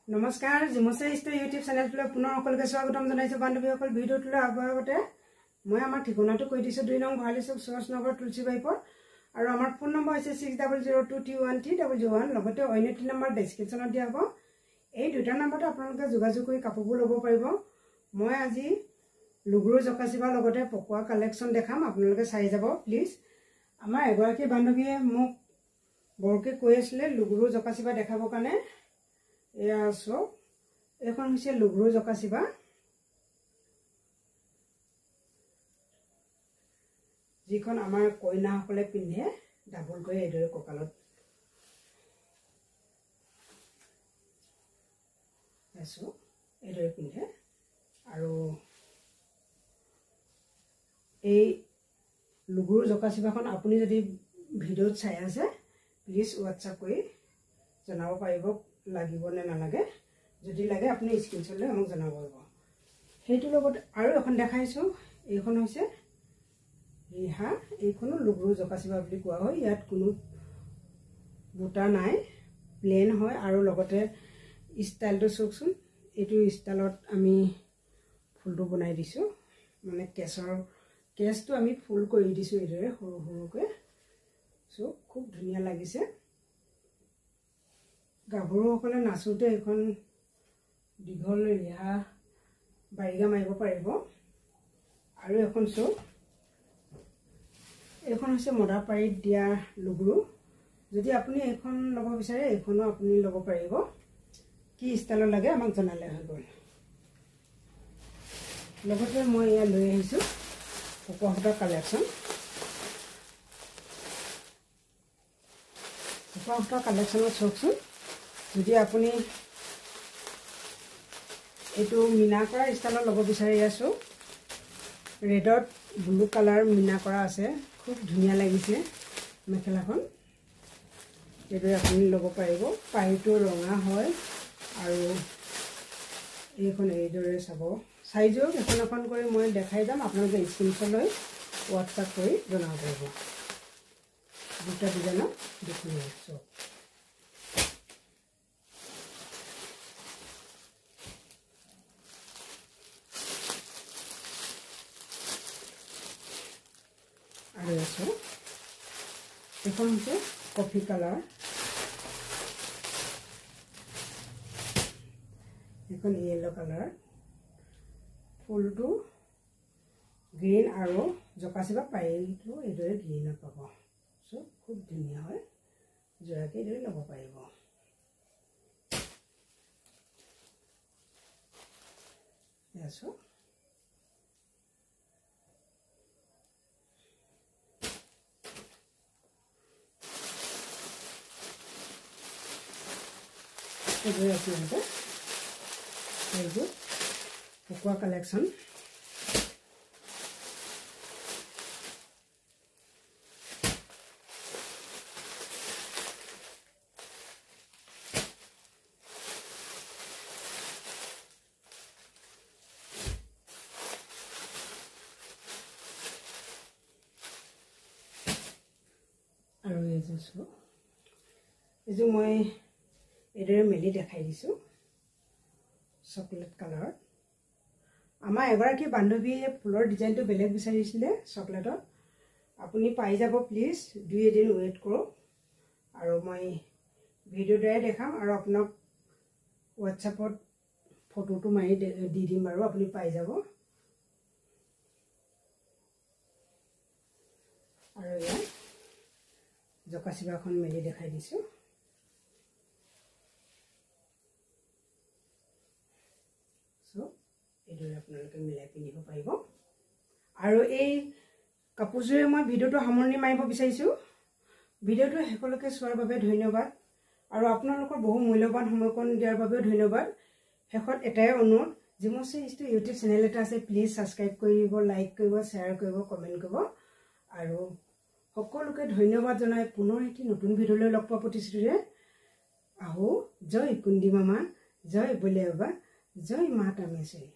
নমস্কাৰ জিমছে east YouTube চেনেলটোলৈ পুনৰ সকলোকে স্বাগতম জনাইছো বান্ধৱীসকল। ভিডিঅ'টোলৈ আগবঢ়াৰ আগতে মই আমাৰ ঠিকনাটো কৈ দিছোঁ 2 নং ভৰালী চুক সুৰজনগৰ তুলসী বাইপৰ আৰু আমাৰ ফোন নম্বৰ হৈছে 6002213001 লগতে অন্য 3 নম্বৰ ডেছক্ৰিপশ্যনত দিয়া হ'ব। এই দুটা নম্বৰতে আপোনালোকে যোগাযোগ কৰি কাপোৰবোৰ ল'ব পাৰিব। মই আজি লুগুৰু জকাচিবা লগতে পকোৱা কালেকশ্যন দেখাম, আপোনালোকে চাই যাব প্লিজ। আমাৰ এগৰাকী বান্ধৱীয়ে মোক বৰকে কৈ আছিলে লুগুৰু জকাচিবা দেখাবৰ কাৰণে। এয়া চক এখন হৈছে লুগুৰু জকাচিবা, যিখন আমাৰ কইনাসকলে পিন্ধে ডাবল কৰি এইদৰে কঁকালত। এইদৰে পিন্ধে আৰু এই লুগুৰু জকাচিবাখন আপুনি যদি ভিডিঅ'ত চাই আছে প্লিজ হোৱাটছআপ কৰি জনাব পাৰিব লাগিব নে নালাগে। যদি লাগে আপুনি স্ক্ৰীনশ্বট লৈ আমাক জনাব পাৰিব। সেইটোৰ লগত আৰু এখন দেখাইছোঁ, এইখন হৈছে ৰিহা। এইখনো লুগুৰু জকাচিবা বুলি কোৱা হয়। ইয়াত কোনো বুটা নাই, প্লেন হয় আৰু লগতে ষ্টাইলটো চাওকচোন। এইটো ষ্টাইলত আমি ফুলটো বনাই দিছোঁ, মানে কেছটো আমি ফুল কৰি দিছোঁ এইদৰে সৰু সৰুকৈ। চ' খুব ধুনীয়া লাগিছে। গাভৰুসকলে নাচোঁতে এইখন দীঘল ৰিহা বাৰিগা মাৰিব পাৰিব। আৰু এখন চক, এইখন হৈছে মদাপাৰীত দিয়া লুগুৰু। যদি আপুনি এইখন ল'ব বিচাৰে এইখনো আপুনি ল'ব পাৰিব। কি ষ্টাইলত লাগে আমাক জনালে হৈ গ'ল। লগতে মই এয়া লৈ আহিছোঁ পকোৱা সূতাৰ কালেকশ্যন। পকোৱা সূতাৰ কালেকশ্যনত চাওকচোন। যদি আপুনি এইটো মিনা কৰা ষ্টাইলত ল'ব বিচাৰি আছোঁ, ৰেডত ব্লু কালাৰ মিনা কৰা আছে, খুব ধুনীয়া লাগিছে মেখেলাখন। এইদৰে আপুনি ল'ব পাৰিব। পাৰীটো ৰঙা হয় আৰু এইখন এইদৰে চাব। চাইজো এখন এখন কৰি মই দেখাই যাম, আপোনালোকে স্ক্ৰীনশ্বট লৈ হোৱাটছআপ কৰি জনাব পাৰিব। দুটা ডিজাইনত দেখুৱাই আছোঁ। আৰু আছোঁ এইখন হৈছে কফি কালাৰ, এইখন য়েল্লো কালাৰ। ফুলটো গ্ৰীণ আৰু জকাচিবা পাৰিটো এইদৰে গ্ৰীণত পাব। চ' খুব ধুনীয়া হয়, যোৰাকে এইদৰে ল'ব পাৰিব। আছোঁ এইদৰে আপোনালোকে এইবোৰ পকোৱা কালেকশ্যন। আৰু এইযোৰ মই এইদৰে মেলি দেখাই দিছোঁ চকলেট কালাৰত। আমাৰ এগৰাকী বান্ধৱীয়ে ফুলৰ ডিজাইনটো বেলেগ বিচাৰিছিলে চকলেটত, আপুনি পাই যাব প্লিজ। 2 এদিন ৱেইট কৰক আৰু মই ভিডিঅ'ৰ দ্বাৰাই দেখাম আৰু আপোনাক হোৱাটছআপত ফটোটো মাৰি দি দিম বাৰু, আপুনি পাই যাব। আৰু ইয়াত জকাচিবাখন মেলি দেখাই দিছোঁ। এইদৰে আপোনালোকে মিলাই পিন্ধিব পাৰিব। আৰু এই কাপোৰযোৰে মই ভিডিঅ'টো সামৰণি মাৰিব বিচাৰিছোঁ। ভিডিঅ'টো শেষলৈকে চোৱাৰ বাবে ধন্যবাদ আৰু আপোনালোকৰ বহু মূল্যৱান সময়কণ দিয়াৰ বাবেও ধন্যবাদ। শেষত এটাই অনুৰোধ, জিমছে ইষ্ট ইউটিউব চেনেল এটা আছে, প্লিজ ছাবস্ক্ৰাইব কৰিব, লাইক কৰিব, শ্বেয়াৰ কৰিব, কমেণ্ট কৰিব। আৰু সকলোকে ধন্যবাদ জনাই পুনৰ এটি নতুন ভিডিঅ'লৈ লগ পোৱা প্ৰতিশ্ৰুতিৰে আহোঁ। জয় কুন্দি মামা, জয় বলিয়া বাবা, জয় মা তামেশ্বৰী।